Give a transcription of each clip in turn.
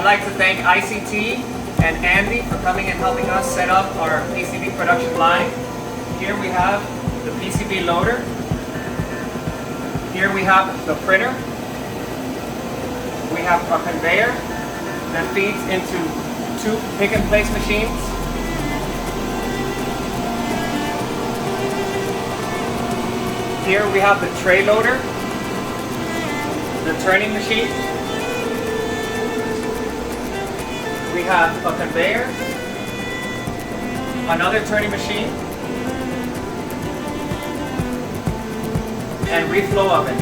I'd like to thank I.C.T. and Andy for coming and helping us set up our PCB production line. Here we have the PCB loader. Here we have the printer. We have a conveyor that feeds into two pick and place machines. Here we have the tray loader, the turning machine. We have a conveyor, another turning machine, and reflow oven.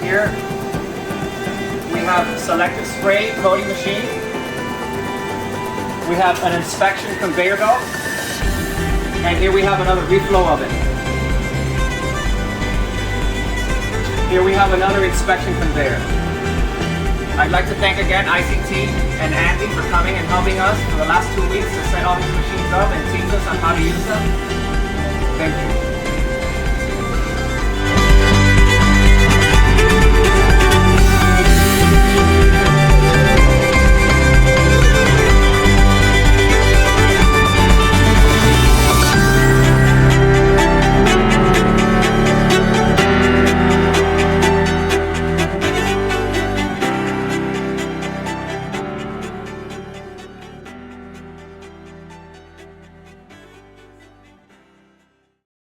Here we have selective spray coating machine. We have an inspection conveyor belt, and here we have another reflow oven. Here we have another inspection conveyor. I'd like to thank again I.C.T. and Andy for coming and helping us for the last 2 weeks to set all these machines up and teach us on how to use them.